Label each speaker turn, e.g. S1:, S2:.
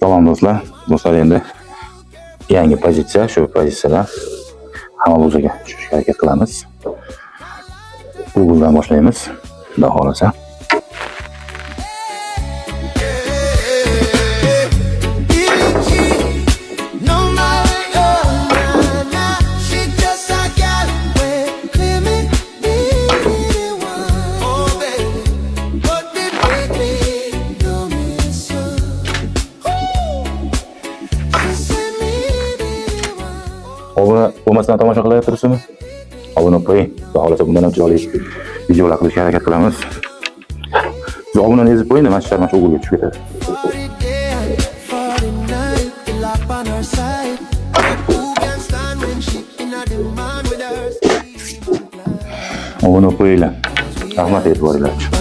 S1: Salom do'stlar. Do'stlar endi yangi pozitsiya, shu pozitsiyadan hamma bo'lsaga tushishga harakat qilamiz. Google'dan boshlaymiz. Xudo xolasa. Obuna bo'lmasdan tomosha qilayapsizmi? Obuna qo'ying. Xudo xolasa bundan ham chiroyli videolar qilishga harakat qilamiz. Siz obunani ezib qo'ying, mana shu sharman Google'ga tushib ketadi. Obuna qo'yinglar. Rahmat e'tiboringlar uchun.